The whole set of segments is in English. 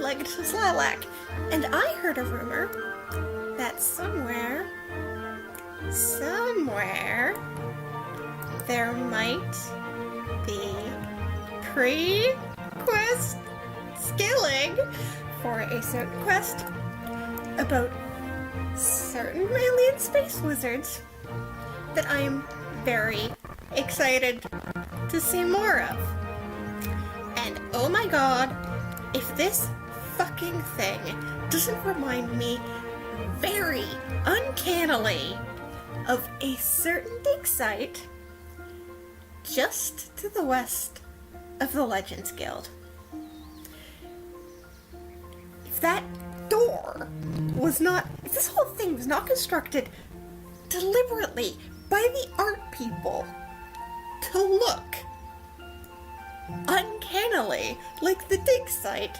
three-legged lilac, and I heard a rumor that somewhere, there might be pre-quest skilling for a certain quest about certain alien space wizards that I am very excited to see more of. And oh my god, if this fucking thing doesn't remind me very uncannily of a certain dig site just to the west of the Legends Guild. If that door was not, if this whole thing was not constructed deliberately by the art people to look uncannily like the dig site,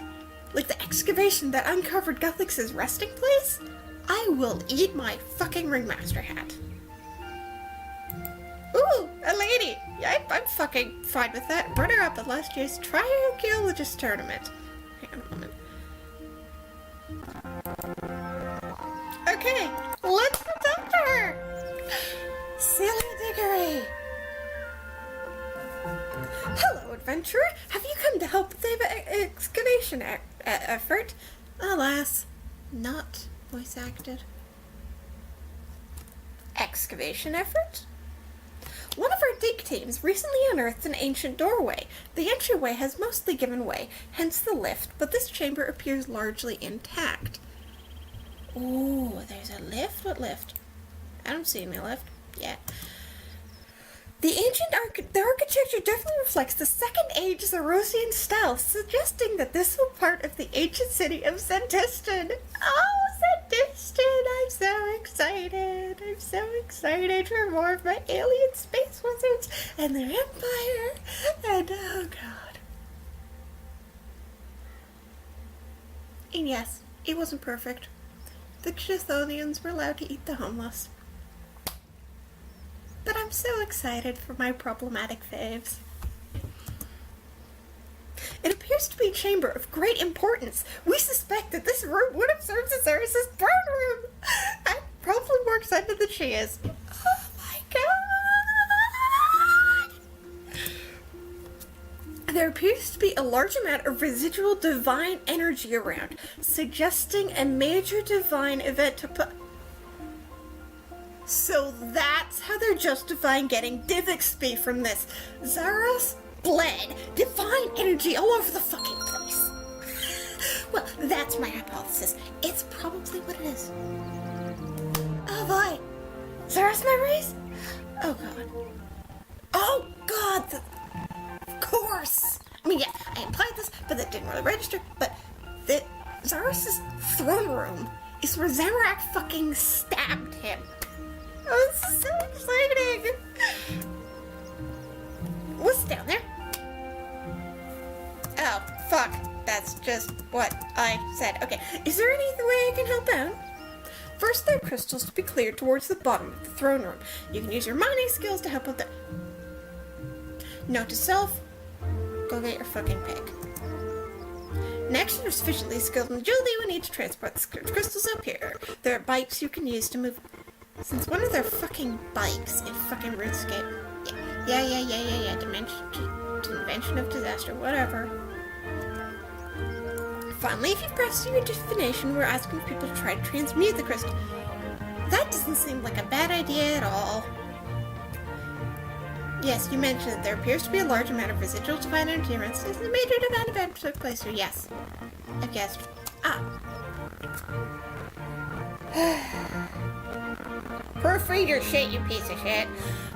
like the excavation that uncovered Guthix's resting place, I will eat my fucking ringmaster hat. Ooh, a lady! Yeah, I'm fucking fine with that. Runner up at last year's archeologist tournament. Hang on a moment. Okay, let's go talk to her! Silly Diggory! Hello, adventurer! Have you come to help with the excavation effort? Alas, not voice acted. Excavation effort? One of our dig teams recently unearthed an ancient doorway. The entryway has mostly given way, hence the lift, but this chamber appears largely intact. Ooh, there's a lift? What lift? I don't see any lift yet. The architecture definitely reflects the Second Age Zerosian style, suggesting that this was part of the ancient city of Zentistan. Oh, Zentistan! I'm so excited! I'm so excited for more of my alien space wizards and their empire! And oh god. And yes, it wasn't perfect. The Chthonians were allowed to eat the homeless. But I'm so excited for my problematic faves. It appears to be a chamber of great importance. We suspect that this room would have served as Eris's throne room. I'm probably more excited than she is. Oh my god! There appears to be a large amount of residual divine energy around, suggesting a major divine event to put... So that's how they're justifying getting Div XP from this. Zaros bled divine energy all over the fucking place. Well, that's my hypothesis. It's probably what it is. Oh boy. Zaros memories? Oh god. Oh god! Of course! I mean, yeah, I implied this, but that didn't really register. But the Zaros' throne room is where Zamorak fucking stabbed him. Oh, this is so exciting! What's down there? Oh, fuck. That's just what I said. Okay, is there any way I can help out? First, there are crystals to be cleared towards the bottom of the throne room. You can use your mining skills to help with that. Note to self, go get your fucking pick. Next, you're sufficiently skilled in agility, we need to transport the crystals up here. There are bikes you can use to move... Since when are there fucking bikes in fucking RuneScape? Yeah. Dimension of disaster, whatever. Finally, if you've pressed your destination, we're asking people to try to transmute the crystal. That doesn't seem like a bad idea at all. Yes, you mentioned that there appears to be a large amount of residual divine energy around since the major divine event took place here. Yes. I guessed. Proofread your shit, you piece of shit.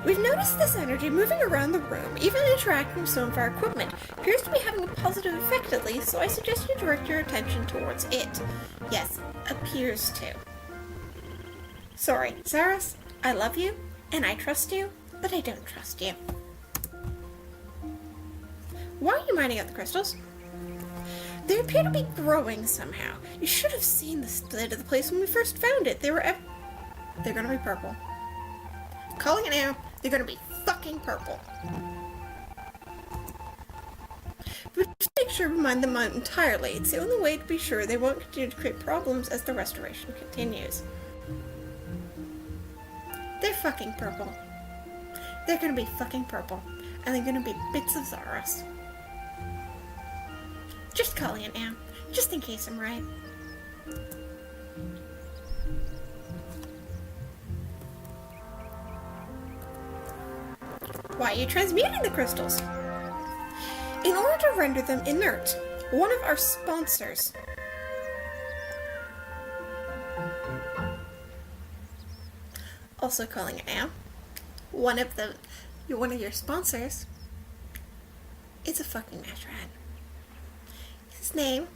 We've noticed this energy moving around the room, even interacting with some of our equipment. Appears to be having a positive effect at least, so I suggest you direct your attention towards it. Yes, appears to. Sorry, Zaros, I love you, and I trust you, but I don't trust you. Why are you mining out the crystals? They appear to be growing somehow. You should have seen the state of the place when we first found it. They're gonna be purple. Calling it now, they're gonna be fucking purple. But just make sure we mine them out entirely. It's the only way to be sure they won't continue to create problems as the restoration continues. They're fucking purple. They're gonna be fucking purple. And they're gonna be bits of Zaros. Just calling it now. Just in case I'm right. Why are you transmuting the crystals? In order to render them inert, one of our sponsors, also calling it now, one of your sponsors is a fucking Mashrat. His name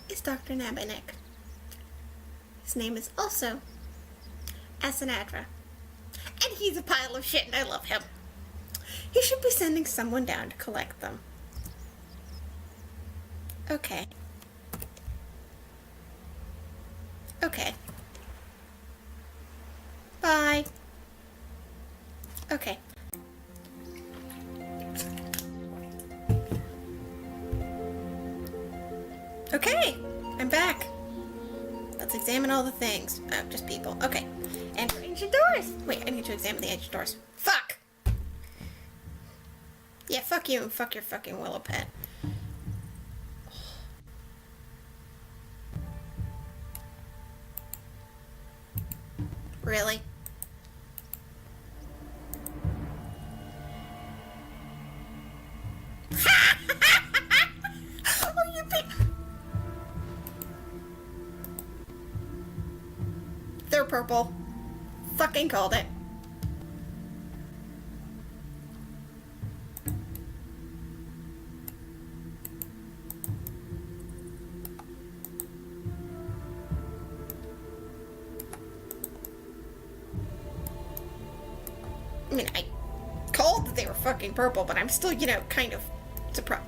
is Dr. Nabinik. His name is also Asanadra. And he's a pile of shit and I love him. He should be sending someone down to collect them. Okay. Okay. Bye. Okay. Okay, I'm back. Let's examine all the things. Oh, just people. Okay. And for ancient doors. Wait, I need to examine the ancient doors. Fuck! Yeah, fuck you and fuck your fucking willow pet. Really? Oh, you think... They're purple. Fucking called it. I mean, I called that they were fucking purple, but I'm still, you know, kind of surprised.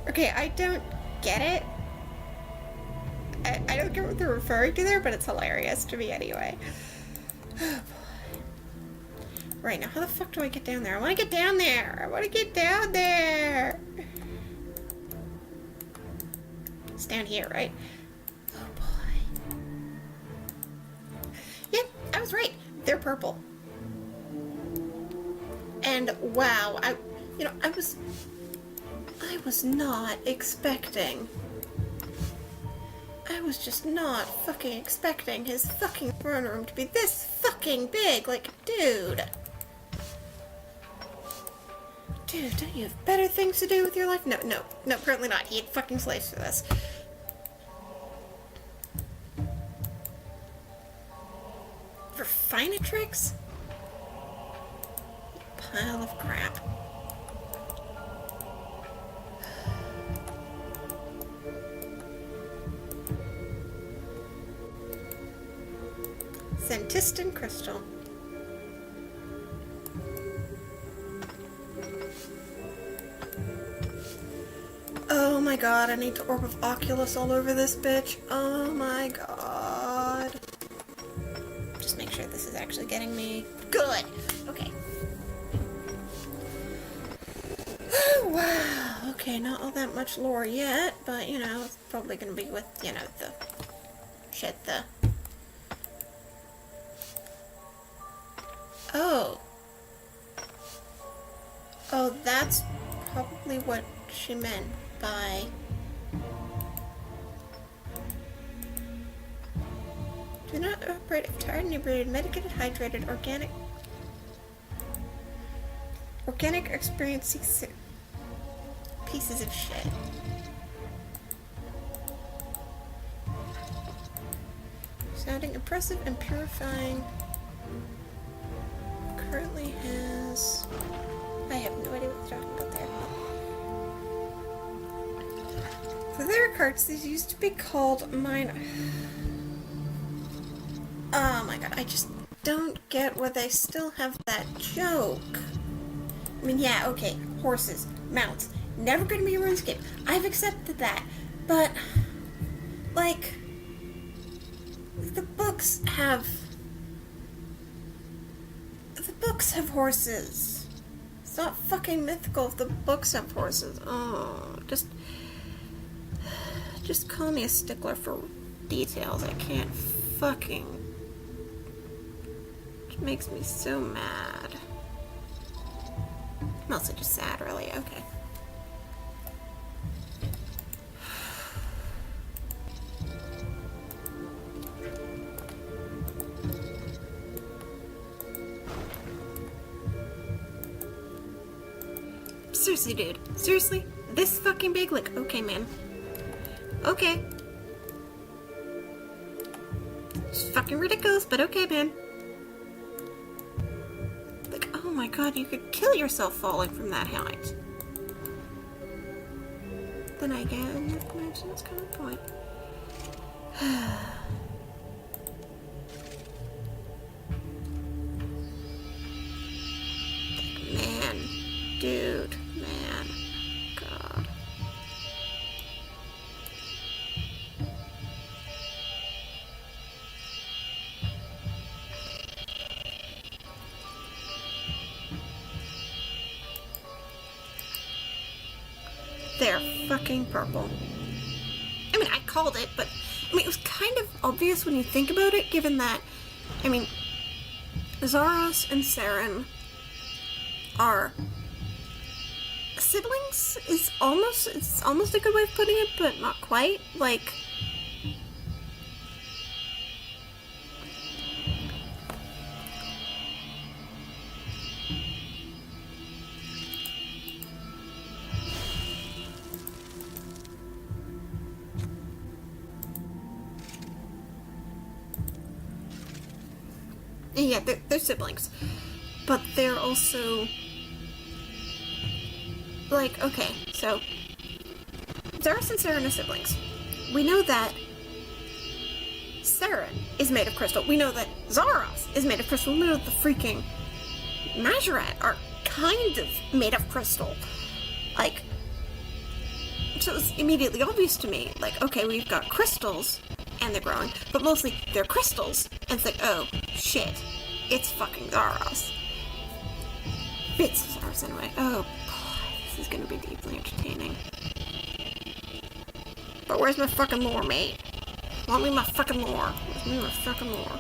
Okay, I don't get it. I don't get what they're referring to there, but it's hilarious to me anyway. Oh boy. Right, now how the fuck do I get down there? I want to get down there! I want to get down there! It's down here, right? Oh boy. Yep, I was right. They're purple. And wow, I was not expecting. I was just not fucking expecting his fucking throne room to be this fucking big. Like, dude. Dude, don't you have better things to do with your life? No, apparently not. He had fucking slaves for this. For Finatrix? Pile of crap. Centistan crystal. Oh my god, I need to Orb of Oculus all over this bitch. Oh my god. Just make sure this is actually getting me good. Okay. Oh wow. Okay, not all that much lore yet, but you know, it's probably gonna be with, you know, the shit, the... Oh. Oh, that's probably what she meant by... Do not operate if tired, inebriated, medicated, hydrated, organic experiencing pieces of shit. Sounding impressive and purifying. Currently has... I have no idea what they're talking about there. For their carts, these used to be called mine. Oh my god, I just don't get why they still have that joke. I mean, yeah, okay, horses, mounts, Never gonna be a RuneScape. I've accepted that. But, like, the books have horses. It's not fucking mythical if the books have horses. Oh, just call me a stickler for details. I can't fucking... It makes me so mad. Mostly just sad, really. Okay. Seriously, dude. Seriously? This fucking big? Like, okay, man. Okay. It's fucking ridiculous, but okay, man. Like, oh my god, you could kill yourself falling from that height. Then again, that's kind of the point. Man. Dude. Man. God. They're fucking purple. I mean, I called it, but I mean, it was kind of obvious when you think about it, given that, I mean, Zaros and Saren are siblings. It's almost a good way of putting it, but not quite. Like, yeah, they're siblings, but they're also, like, okay, so Zaros and Saren are siblings. We know that Saren is made of crystal. We know that Zaros is made of crystal. We know that the freaking Majorat are kind of made of crystal. Like, so it was immediately obvious to me, like, okay, we've got crystals, and they're growing, but mostly they're crystals, and it's like, oh, shit, it's fucking Zaros. It's Zaros anyway. Oh, boy, this is gonna be deeply entertaining. But where's my fucking lore, mate? Want me my fucking lore. Where's me my fucking lore?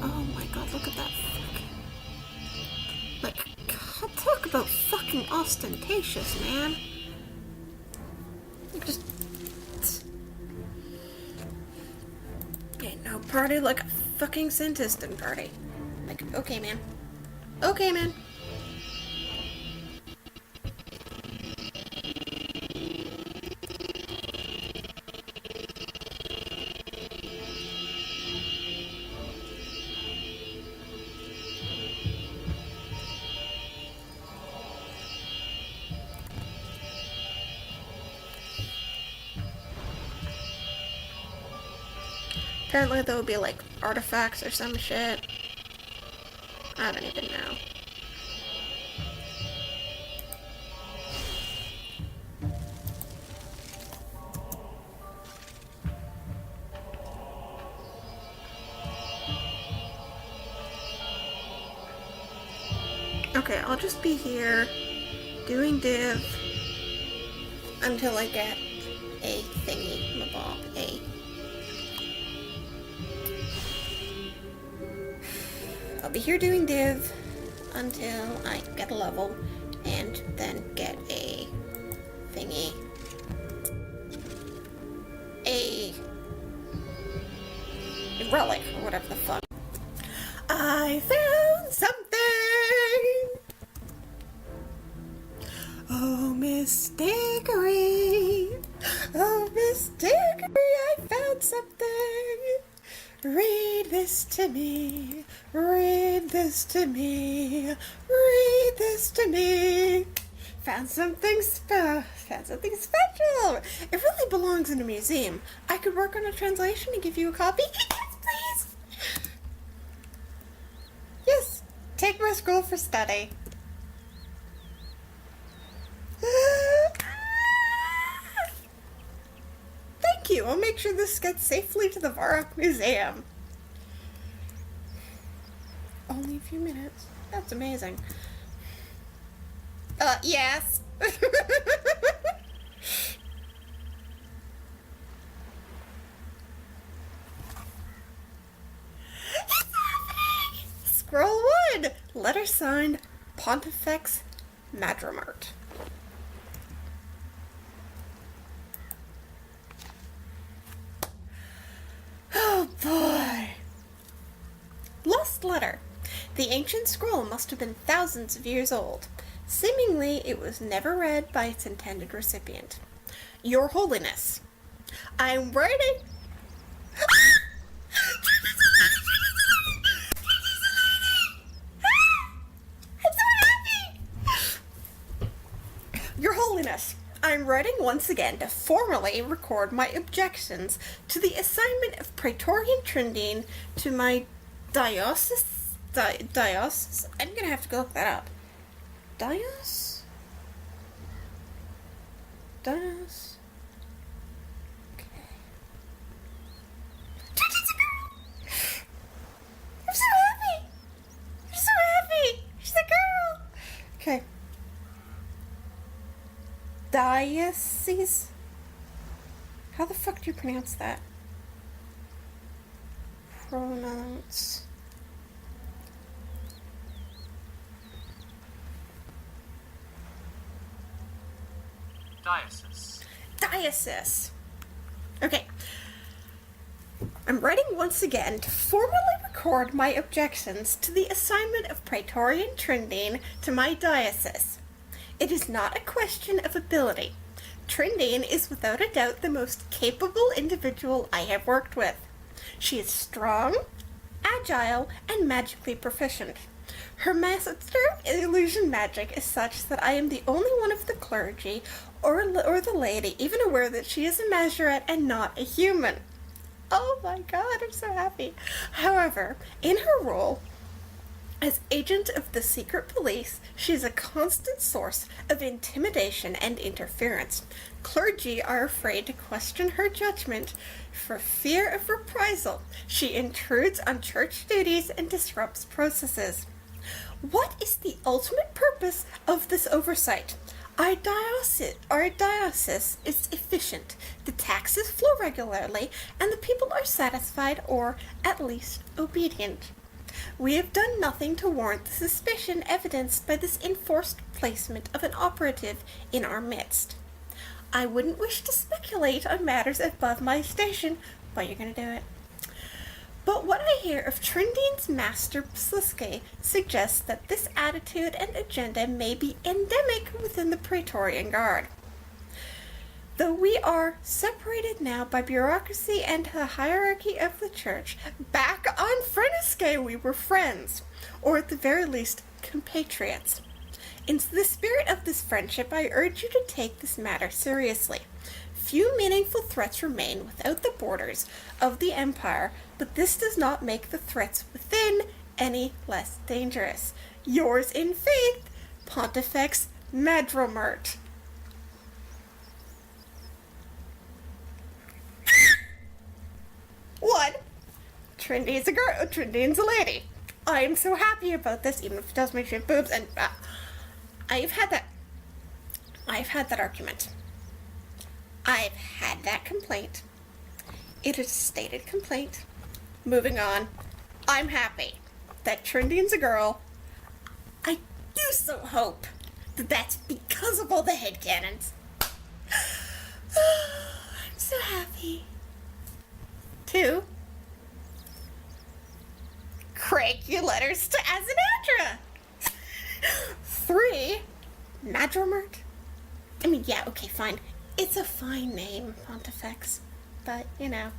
Oh my god, look at that fucking... Like, god, talk about fucking ostentatious, man. Like, just... Ain't no party like a fucking Santistan party. Like, okay, man. Okay, man. Apparently there will be, like, artifacts or some shit. I don't even know. Okay, I'll just be here doing div until I get a thingy mabob, I'll be here doing div until I get a level and then get a thingy. A relic or whatever the fuck. I found something! Oh, Miss Dickory! Oh, Miss Dickory, I found something! Read this to me, read this to me, read this to me. Found something special. It really belongs in a museum. I could work on a translation and give you a copy. Yes, please. Yes, take my scroll for study. thank you. I'll make sure this gets safely to the Varrock Museum. Only a few minutes. That's amazing. Yes. Scroll 1. Letter signed Pontifex Madromart. Oh boy. Lost letter. The ancient scroll must have been thousands of years old. Seemingly, it was never read by its intended recipient. Your Holiness, I'm writing... Your Holiness, I'm writing once again to formally record my objections to the assignment of Praetorian Trindine to my diocese? Diocese? I'm gonna have to go look that up. Dios? Dios? Okay. I'm so happy! I'm so happy! She's a girl! Okay. Diocese? How the fuck do you pronounce that? Pronounce. Diocese. Diocese. Okay. I'm writing once again to formally record my objections to the assignment of Praetorian Trindine to my diocese. It is not a question of ability. Trindine is without a doubt the most capable individual I have worked with. She is strong, agile, and magically proficient. Her master illusion magic is such that I am the only one of the clergy or the laity even aware that she is a Mazurette and not a human. Oh my god, I'm so happy. However, in her role as agent of the secret police, she is a constant source of intimidation and interference. Clergy are afraid to question her judgment for fear of reprisal. She intrudes on church duties and disrupts processes. What is the ultimate purpose of this oversight? Our diocese is efficient. The taxes flow regularly, and the people are satisfied or, at least, obedient. We have done nothing to warrant the suspicion evidenced by this enforced placement of an operative in our midst. I wouldn't wish to speculate on matters above my station, but you're going to do it. But what I hear of Trindine's master Psliske suggests that this attitude and agenda may be endemic within the Praetorian Guard. Though we are separated now by bureaucracy and the hierarchy of the church, back on Frenisque we were friends, or at the very least, compatriots. In the spirit of this friendship, I urge you to take this matter seriously. Few meaningful threats remain without the borders of the Empire, but this does not make the threats within any less dangerous. Yours in faith, Pontifex Madromart. One, Trindine's a girl, Trindine's a lady. I am so happy about this, even if it does make me have boobs, and I've had that argument. I've had that complaint. It is a stated complaint. Moving on. I'm happy that Trindine's a girl. I do so hope that that's because of all the headcanons. I'm so happy. 2. Crank your letters to Azinandra. 3. Madromart. I mean, yeah, okay, fine. It's a fine name, Pontifex. But, you know,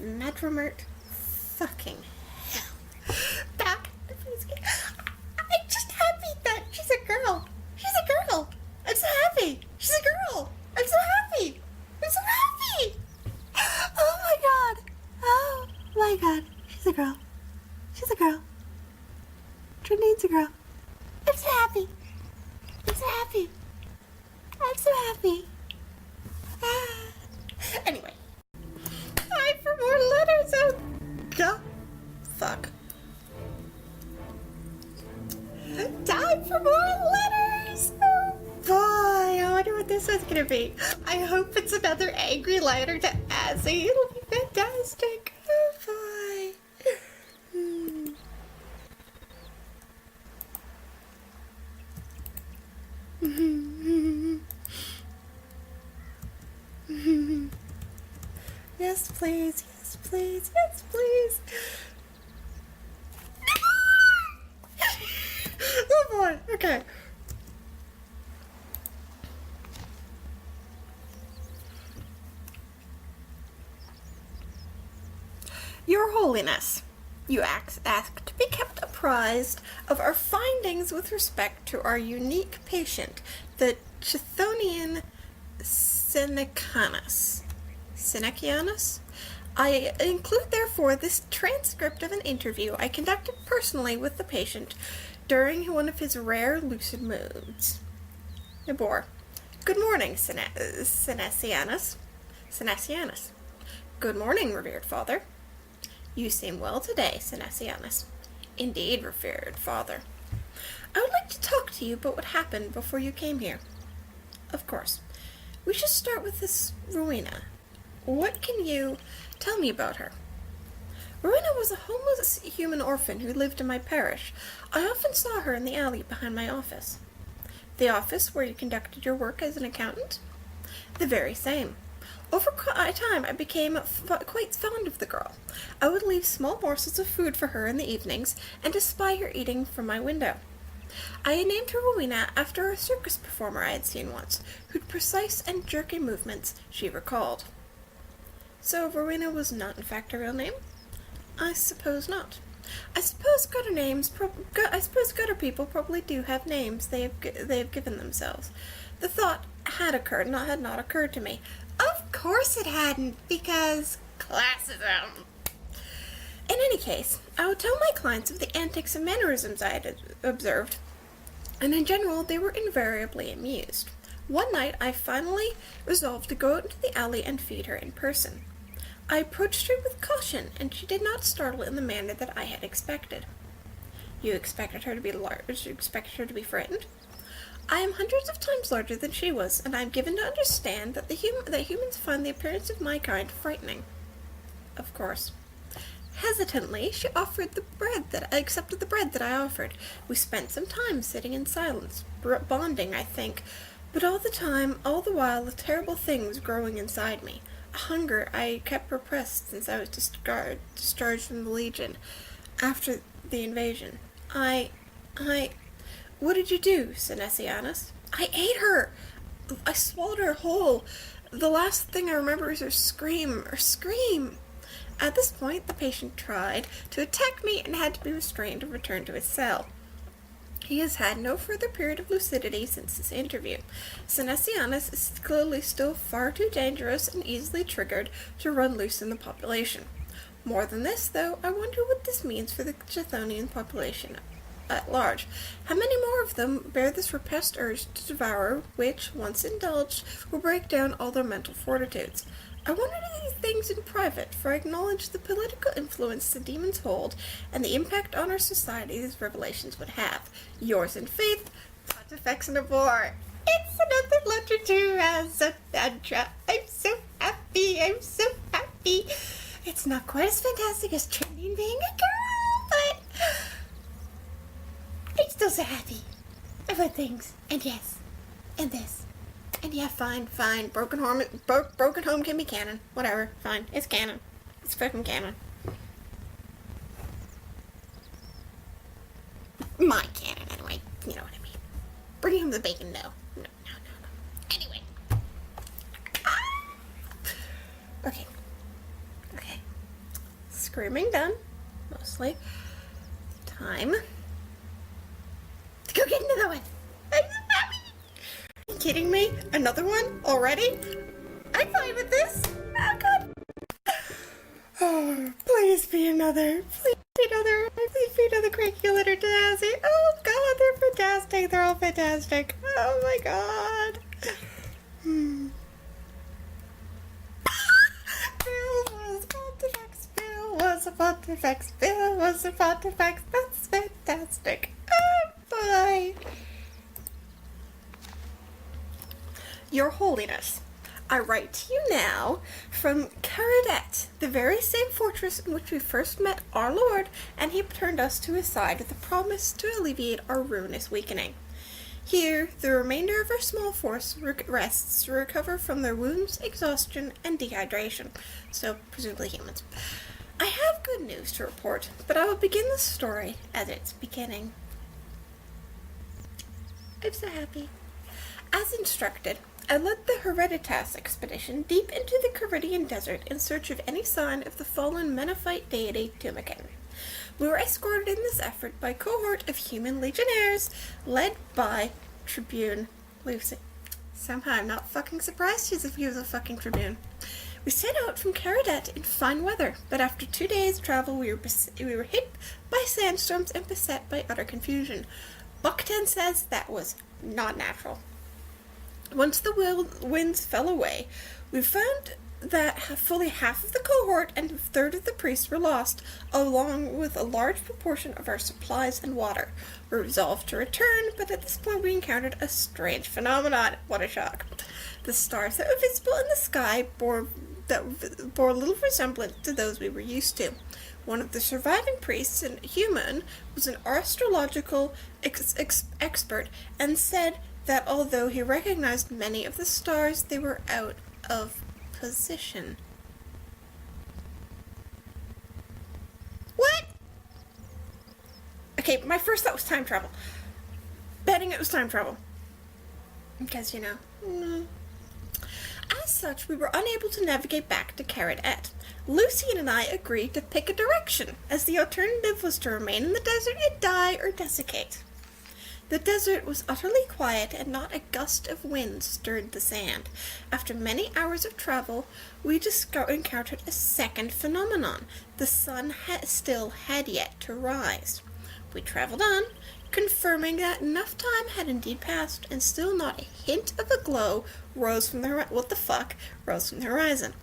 Madromart. Fucking hell. Back. I'm just happy that she's a girl. She's a girl. I'm so happy. She's a girl. I'm so happy. I'm so happy. Oh my god. Oh my god. She's a girl. She's a girl. Trinine's a girl. I'm so happy. I'm so happy. I'm so happy. Anyway, this is gonna be. I hope it's another angry letter to Azzy. It'll be fantastic. Oh boy. Yes, please. Yes, please. Yes, please. Oh boy. Okay. Your Holiness, you ask to be kept apprised of our findings with respect to our unique patient, the Chthonian Senecanus. Senecanus? I include, therefore, this transcript of an interview I conducted personally with the patient during one of his rare lucid moods. Nabor. Good morning, Senecanus. Senecanus. Good morning, revered father. You seem well today, Senecanus. Indeed, revered father. I would like to talk to you about what happened before you came here. Of course. We should start with this Rowena. What can you tell me about her? Rowena was a homeless human orphan who lived in my parish. I often saw her in the alley behind my office. The office where you conducted your work as an accountant? The very same. Over time, I became quite fond of the girl. I would leave small morsels of food for her in the evenings, and espy her eating from my window. I had named her Rowena after a circus performer I had seen once, whose precise and jerky movements she recalled. So Rowena was not in fact her real name? I suppose not. I suppose gutter people probably do have names they have given themselves. The thought had not occurred to me. Of course it hadn't, because classism. In any case, I would tell my clients of the antics and mannerisms I had observed, and in general they were invariably amused. One night I finally resolved to go out into the alley and feed her in person. I approached her with caution, and she did not startle in the manner that I had expected. You expected her to be large? You expected her to be frightened? I am hundreds of times larger than she was, and I am given to understand that humans find the appearance of my kind frightening. Of course. Hesitantly, she accepted the bread that I offered. We spent some time sitting in silence, bonding, I think, but all the while, a terrible thing was growing inside me. A hunger I kept repressed since I was discharged from the Legion after the invasion. What did you do, Senecanus? I ate her! I swallowed her whole. The last thing I remember is her scream. At this point, the patient tried to attack me and had to be restrained and returned to his cell. He has had no further period of lucidity since this interview. Senecanus is clearly still far too dangerous and easily triggered to run loose in the population. More than this, though, I wonder what this means for the Chthonian population at large. How many more of them bear this repressed urge to devour, which, once indulged, will break down all their mental fortitudes? I wonder these things in private, for I acknowledge the political influence the demons hold, and the impact on our society these revelations would have. Yours in faith, Pontifex Nabor. It's another letter to Sandra. I'm so happy. It's not quite as fantastic as Trinity being a girl, but I'm still so happy about things. And yes, and this. And yeah, fine. Broken home can be canon. Whatever, fine. It's canon. It's fucking canon. My canon, anyway. You know what I mean. Bring him the bacon, no. No. Anyway. Okay. Screaming done. Mostly. Time to go get another one. I'm so happy. Are you kidding me? Another one? Already? I'm fine with this. Oh, God. Oh, please be another. Please be another cranky letter to Azzy. Oh, God, they're fantastic. They're all fantastic. Oh, my God. Bill was a Pontifex. That's fantastic. Oh, bye. Your Holiness, I write to you now from Caradet, the very same fortress in which we first met our Lord, and he turned us to his side with a promise to alleviate our ruinous weakening. Here, the remainder of our small force rests to recover from their wounds, exhaustion, and dehydration, so presumably humans. I have good news to report, but I will begin the story at its beginning. I'm so happy. As instructed, I led the Hereditas expedition deep into the Caridian desert in search of any sign of the fallen Mennophite deity Tumakin. We were escorted in this effort by a cohort of human legionnaires led by Tribune Lucy. Somehow I'm not fucking surprised he was a fucking Tribune. We set out from Caradet in fine weather, but after 2 days' travel we were hit by sandstorms and beset by utter confusion. Buckton says that was not natural. Once the winds fell away, we found that fully half of the cohort and a third of the priests were lost, along with a large proportion of our supplies and water. We resolved to return, but at this point we encountered a strange phenomenon. What a shock. The stars that were visible in the sky bore little resemblance to those we were used to. One of the surviving priests, a human, was an astrological expert and said that although he recognized many of the stars, they were out of position. What? Okay, my first thought was time travel. Betting it was time travel. Because, As such, we were unable to navigate back to Caradet. Lucian and I agreed to pick a direction, as the alternative was to remain in the desert and die or desiccate. The desert was utterly quiet, and not a gust of wind stirred the sand. After many hours of travel, we encountered a second phenomenon. The sun still had yet to rise. We traveled on, confirming that enough time had indeed passed, and still not a hint of a glow rose from the horizon.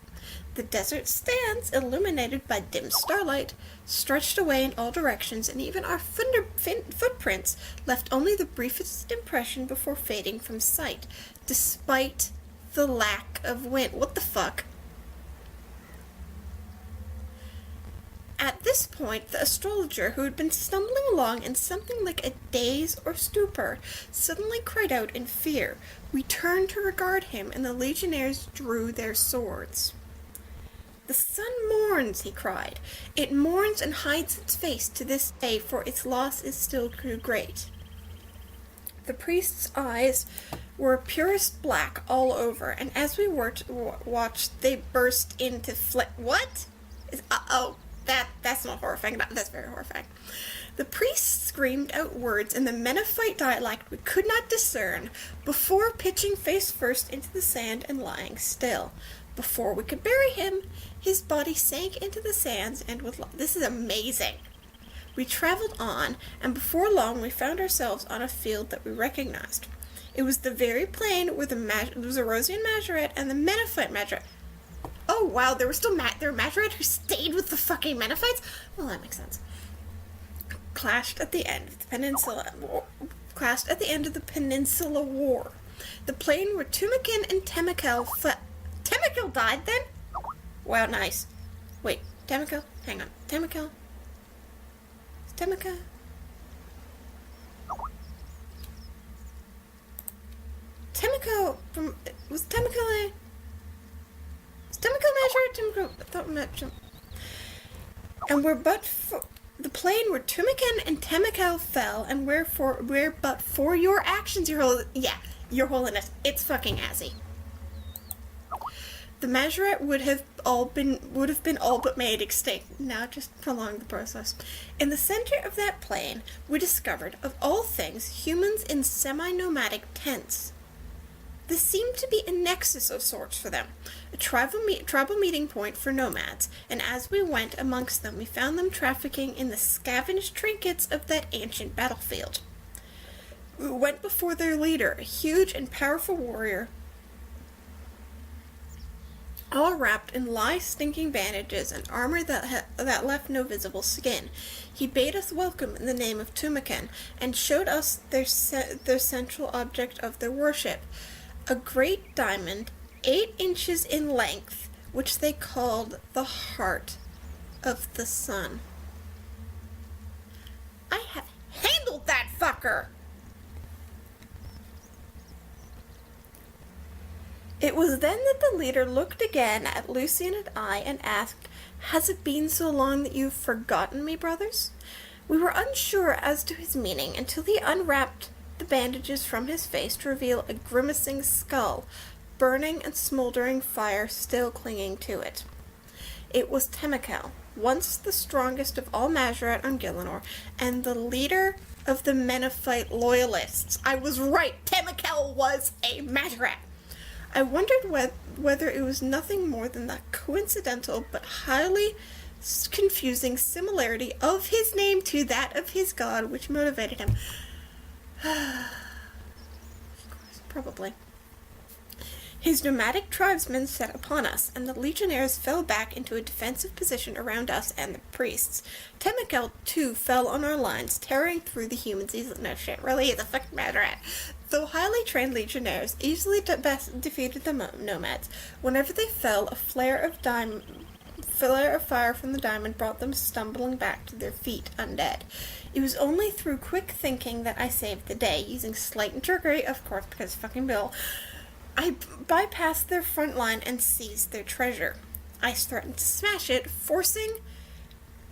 The desert stands, illuminated by dim starlight, stretched away in all directions, and even our footprints left only the briefest impression before fading from sight, despite the lack of wind. What the fuck? At this point, the astrologer, who had been stumbling along in something like a daze or stupor, suddenly cried out in fear. We turned to regard him, and the legionnaires drew their swords. "The sun mourns," he cried. "It mourns and hides its face to this day, for its loss is still too great." The priest's eyes were purest black all over, and as we watched, they burst into What? That's not horrifying. That's very horrifying. The priest screamed out words in the Mennophite dialect we could not discern, before pitching face first into the sand and lying still. Before we could bury him, his body sank into the sands, and this is amazing. We traveled on, and before long we found ourselves on a field that we recognized. It was the very plain where there was a Rosian Majoret and the Mennophite Majoret. Oh wow, there were Majoret who stayed with the fucking Mennophites? Well, that makes sense. Clashed at the end of the Peninsula War. The plain where Tumakin and Temakel Temakel died then? Wow, nice. Wait, Temakel? Hang on. Temakel? Temakel from... Was Temakel Majoret? And we're but for... The plain where Tumakin and Temakel fell, and where but for your actions, Your Holiness, it's fucking assy. The Majoret would have been all but made extinct. Now just prolong the process. In the center of that plain, we discovered, of all things, humans in semi-nomadic tents. This seemed to be a nexus of sorts for them, a tribal meeting point for nomads, and as we went amongst them, we found them trafficking in the scavenged trinkets of that ancient battlefield. We went before their leader, a huge and powerful warrior, all wrapped in stinking bandages and armor that left no visible skin. He bade us welcome in the name of Tumakin, and showed us their central object of their worship, a great diamond 8 inches in length, which they called the heart of the sun. I have handled that fucker! It was then that the leader looked again at Lucian and I and asked, "Has it been so long that you've forgotten me, brothers?" We were unsure as to his meaning until he unwrapped the bandages from his face to reveal a grimacing skull, burning and smoldering fire still clinging to it. It was Temekel, once the strongest of all Majorat on Gillinor, and the leader of the Menethite loyalists. I was right! Temekel was a Majorat! I wondered whether it was nothing more than the coincidental but highly confusing similarity of his name to that of his god which motivated him. Probably. His nomadic tribesmen set upon us, and the legionnaires fell back into a defensive position around us and the priests. Temekel, too, fell on our lines, tearing through the humans easily. No shit, really? He's a fucking Majorat. Though highly trained legionnaires easily defeated the nomads, whenever they fell, a flare of fire from the diamond brought them stumbling back to their feet, undead. It was only through quick thinking that I saved the day, using sleight and trickery, of course, because fucking Bill. I bypassed their front line and seized their treasure. I threatened to smash it, forcing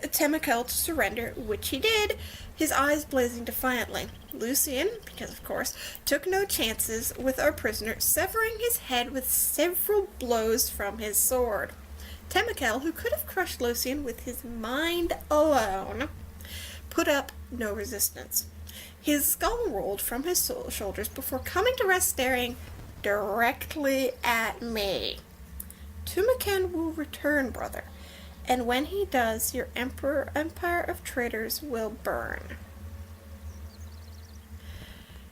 Temekel to surrender, which he did, his eyes blazing defiantly. Lucian, because of course, took no chances with our prisoner, severing his head with several blows from his sword. Temekel, who could have crushed Lucian with his mind alone, put up no resistance. His skull rolled from his shoulders before coming to rest staring directly at me. Tumakan will return, brother, and when he does, your empire of traitors will burn.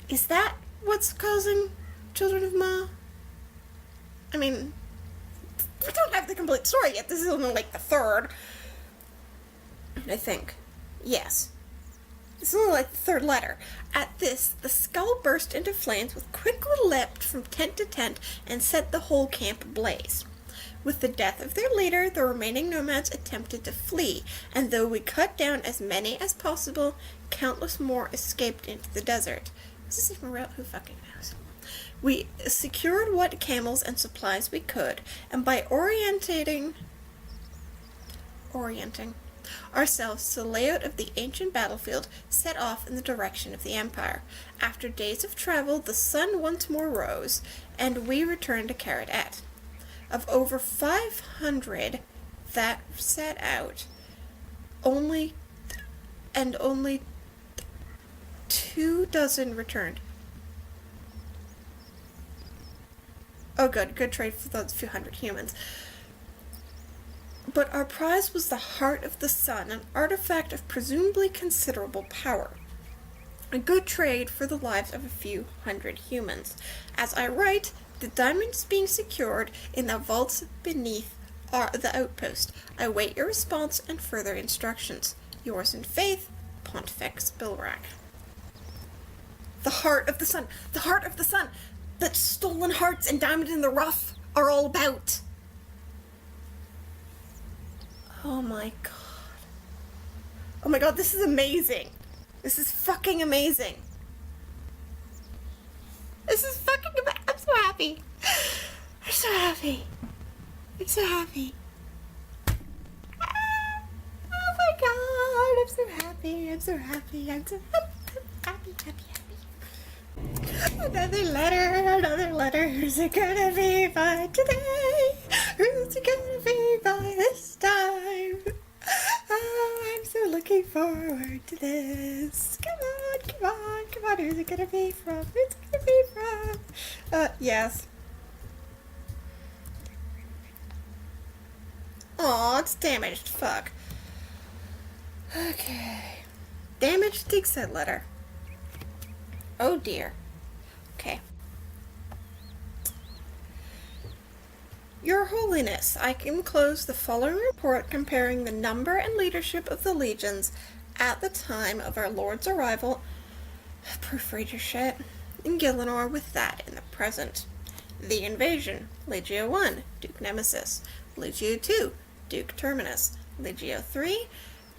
Is that what's causing Children of Ma? I mean, we don't have the complete story yet. This is only like the third, I think. Yes. This is only like the third letter. At this, the skull burst into flames, which quickly leapt from tent to tent and set the whole camp ablaze. With the death of their leader, the remaining nomads attempted to flee, and though we cut down as many as possible, countless more escaped into the desert. Is this even real? Who fucking knows? We secured what camels and supplies we could, and by orienting ourselves to the layout of the ancient battlefield, set off in the direction of the Empire. After days of travel, the sun once more rose, and we returned to Karadat. Of over 500 that set out, only 24 returned. Oh good trade for those few hundred humans. But our prize was the Heart of the Sun, an artifact of presumably considerable power. A good trade for the lives of a few hundred humans. As I write, the diamond is being secured in the vaults beneath the outpost. I await your response and further instructions. Yours in faith, Pontifex Bilrak. The Heart of the Sun! The Heart of the Sun! That stolen hearts and diamond in the rough are all about! Oh my god. Oh my god, this is amazing. This is fucking amazing. This is fucking amazing. I'm so happy. I'm so happy. I'm so happy. Oh my god, I'm so happy. I'm so happy. I'm so happy. Another letter. Who's it gonna be by today? Who's it gonna be by this time? Oh, I'm so looking forward to this. Come on. Who's it gonna be from? Yes. Aw, it's damaged. Fuck. Okay. Damaged dig set letter. Oh dear. Okay. Your Holiness, I enclose the following report comparing the number and leadership of the legions at the time of our Lord's arrival, proofreader shit, in Gillinor with that in the present. The Invasion, Legio 1, Duke Nemesis, Legio 2, Duke Terminus, Legio 3,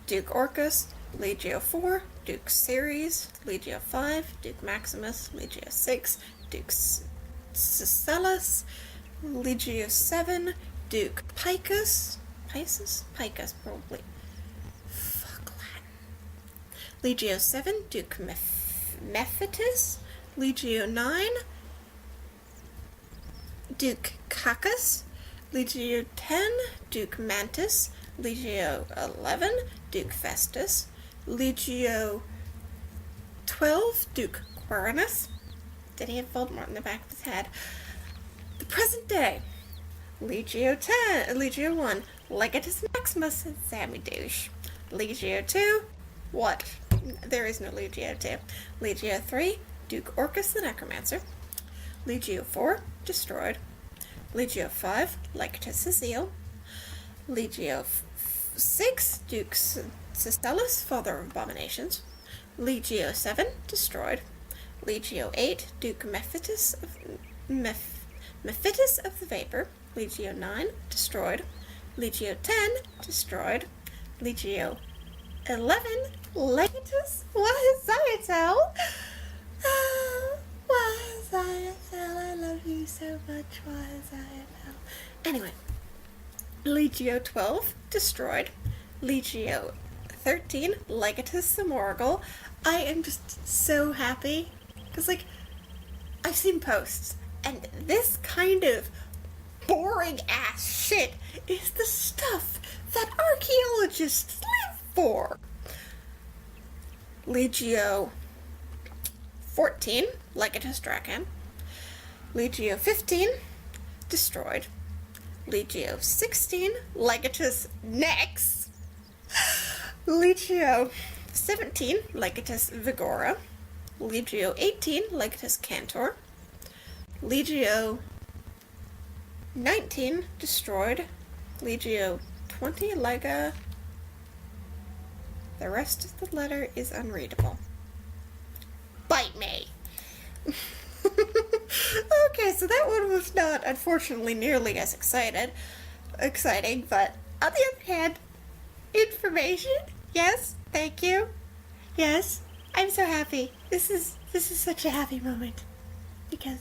Duke Orcus, Legio 4, Duke Ceres, Legio 5, Duke Maximus, Legio 6, Duke Sicellus, Legio 7, Duke Picus, Picus, probably. Fuck Latin. Legio 7, Duke Mephitis, Legio 9, Duke Cacus, Legio 10, Duke Mantis, Legio 11, Duke Festus, Legio 12, Duke Quirinus. Did he have Voldemort in the back of his head? The present day, Legio 1, Legatus Maximus and Sammy Douche. Legio 2, what? There is no Legio 2. Legio 3, Duke Orcus the Necromancer. Legio 4, destroyed. Legio 5, Legatus Cecile. Legio 6, Duke Sicellus, Father of Abominations. Legio 7, destroyed. Legio 8, Duke Mephitis of the Vapor. Legio 9, destroyed. Legio 10, destroyed. Legio 11, Legatus Wahaziotel. Wahaziotel, I love you so much, Wahaziotel. Anyway, Legio 12, destroyed. Legio 13, Legatus Samorgal. I am just so happy, because, like, I've seen posts, and this kind of boring-ass shit is the stuff that archaeologists live for. Legio 14, Legatus Dracan. Legio 15, destroyed. Legio 16, Legatus Nex. Legio 17, Legatus Vigora. Legio 18, Legatus Cantor. Legio 19, destroyed. Legio 20, Lega. The rest of the letter is unreadable. Bite me! Okay, so that one was not, unfortunately, nearly as exciting, but on the other hand, information, yes, thank you, yes, I'm so happy. This is such a happy moment, because